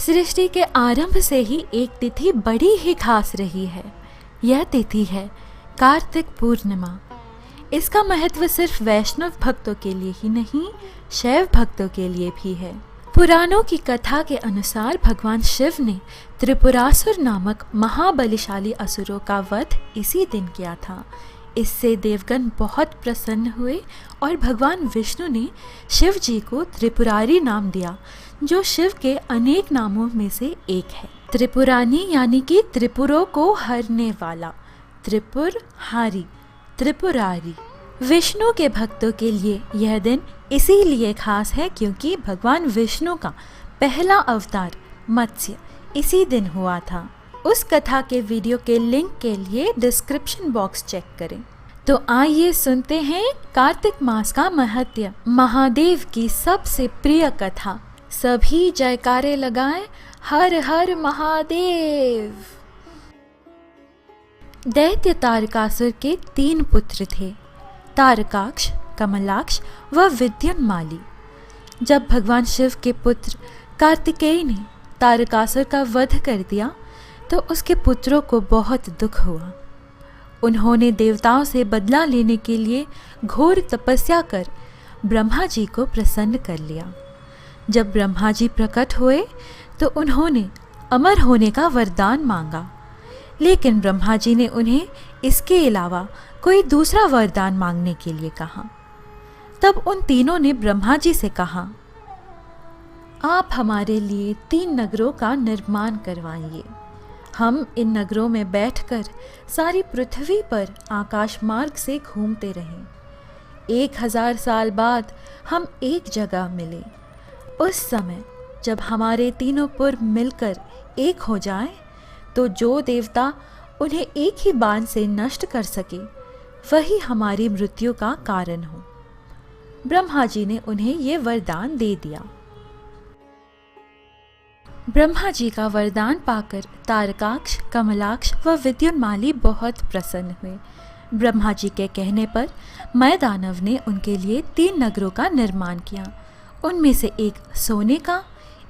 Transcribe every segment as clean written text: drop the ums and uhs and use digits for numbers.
सृष्टि के आरंभ से ही एक तिथि बड़ी ही खास रही है। यह तिथि है कार्तिक पूर्णिमा। इसका महत्व सिर्फ वैष्णव भक्तों के लिए ही नहीं, शैव भक्तों के लिए भी है। पुराणों की कथा के अनुसार भगवान शिव ने त्रिपुरासुर नामक महाबलिशाली असुरों का वध इसी दिन किया था। इससे देवगण बहुत प्रसन्न हुए और भगवान विष्णु ने शिव जी को त्रिपुरारी नाम दिया, जो शिव के अनेक नामों में से एक है। त्रिपुरानी यानी कि त्रिपुरों को हरने वाला, त्रिपुरहारी, त्रिपुरारी। विष्णु के भक्तों के लिए यह दिन इसीलिए खास है क्योंकि भगवान विष्णु का पहला अवतार मत्स्य इसी दिन हुआ था। उस कथा के वीडियो के लिंक के लिए डिस्क्रिप्शन बॉक्स चेक करें। तो आइए सुनते हैं कार्तिक मास का महत्व। महादेव की सबसे प्रिय कथा। सभी जयकारे लगाएं, हर हर महादेव। दैत्य तारकासुर के 3 पुत्र थे, तारकाक्ष, कमलाक्ष व विद्युन्माली। जब भगवान शिव के पुत्र कार्तिकेय ने तारकासुर का वध कर दिया तो उसके पुत्रों को बहुत दुख हुआ। उन्होंने देवताओं से बदला लेने के लिए घोर तपस्या कर ब्रह्मा जी को प्रसन्न कर लिया। जब ब्रह्मा जी प्रकट हुए तो उन्होंने अमर होने का वरदान मांगा, लेकिन ब्रह्मा जी ने उन्हें इसके अलावा कोई दूसरा वरदान मांगने के लिए कहा। तब उन तीनों ने ब्रह्मा जी से कहा, आप हमारे लिए 3 नगरों का निर्माण करवाइए। हम इन नगरों में बैठकर सारी पृथ्वी पर आकाश मार्ग से घूमते रहें। 1000 साल बाद हम एक जगह मिले। उस समय जब हमारे तीनों पूर्व मिलकर एक हो जाएं, तो जो देवता उन्हें एक ही बाण से नष्ट कर सके वही हमारी मृत्यु का कारण हो। ब्रह्मा जी ने उन्हें ये वरदान दे दिया। ब्रह्मा जी का वरदान पाकर तारकाक्ष, कमलाक्ष व विद्युन्माली बहुत प्रसन्न हुए। ब्रह्मा जी के कहने पर मय दानव ने उनके लिए 3 नगरों का निर्माण किया। उनमें से एक सोने का,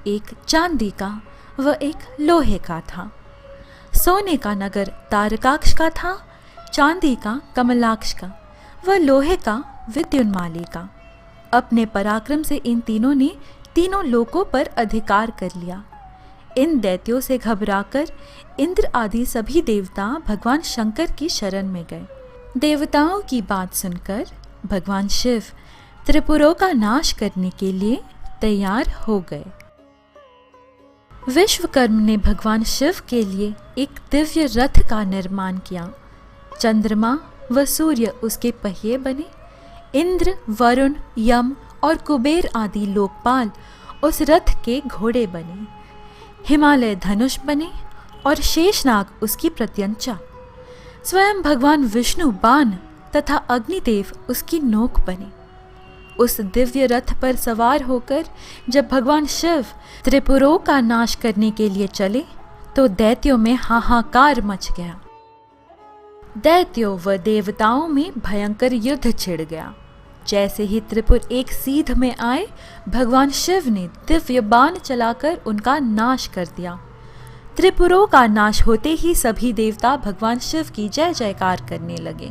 एक चांदी का व एक लोहे का था। सोने का नगर तारकाक्ष का था, चांदी का कमलाक्ष का व लोहे का विद्युन्माली का। अपने पराक्रम से इन तीनों ने तीनों लोकों पर अधिकार कर लिया। इन दैत्यों से घबराकर इंद्र आदि सभी देवता भगवान शंकर की शरण में गए। देवताओं की बात सुनकर भगवान शिव त्रिपुरों का नाश करने के लिए तैयार हो गए। विश्वकर्म ने भगवान शिव के लिए एक दिव्य रथ का निर्माण किया। चंद्रमा व सूर्य उसके पहिए बने। इंद्र, वरुण, यम और कुबेर आदि लोकपाल उस रथ के घोड़े बने। हिमालय धनुष बने और शेषनाग उसकी प्रत्यंचा। स्वयं भगवान विष्णु बाण तथा अग्निदेव उसकी नोक बने। उस दिव्य रथ पर सवार होकर जब भगवान शिव त्रिपुरों का नाश करने के लिए चले तो दैत्यों में हाहाकार मच गया। दैत्यों व देवताओं में भयंकर युद्ध छिड़ गया। जैसे ही त्रिपुर एक सीध में आए, भगवान शिव ने दिव्य बाण चलाकर उनका नाश कर दिया। त्रिपुरों का नाश होते ही सभी देवता भगवान शिव की जय जयकार करने लगे।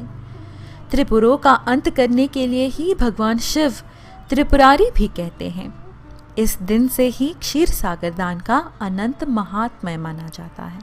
त्रिपुरों का अंत करने के लिए ही भगवान शिव त्रिपुरारी भी कहते हैं। इस दिन से ही क्षीर सागर दान का अनंत महात्म्य माना जाता है।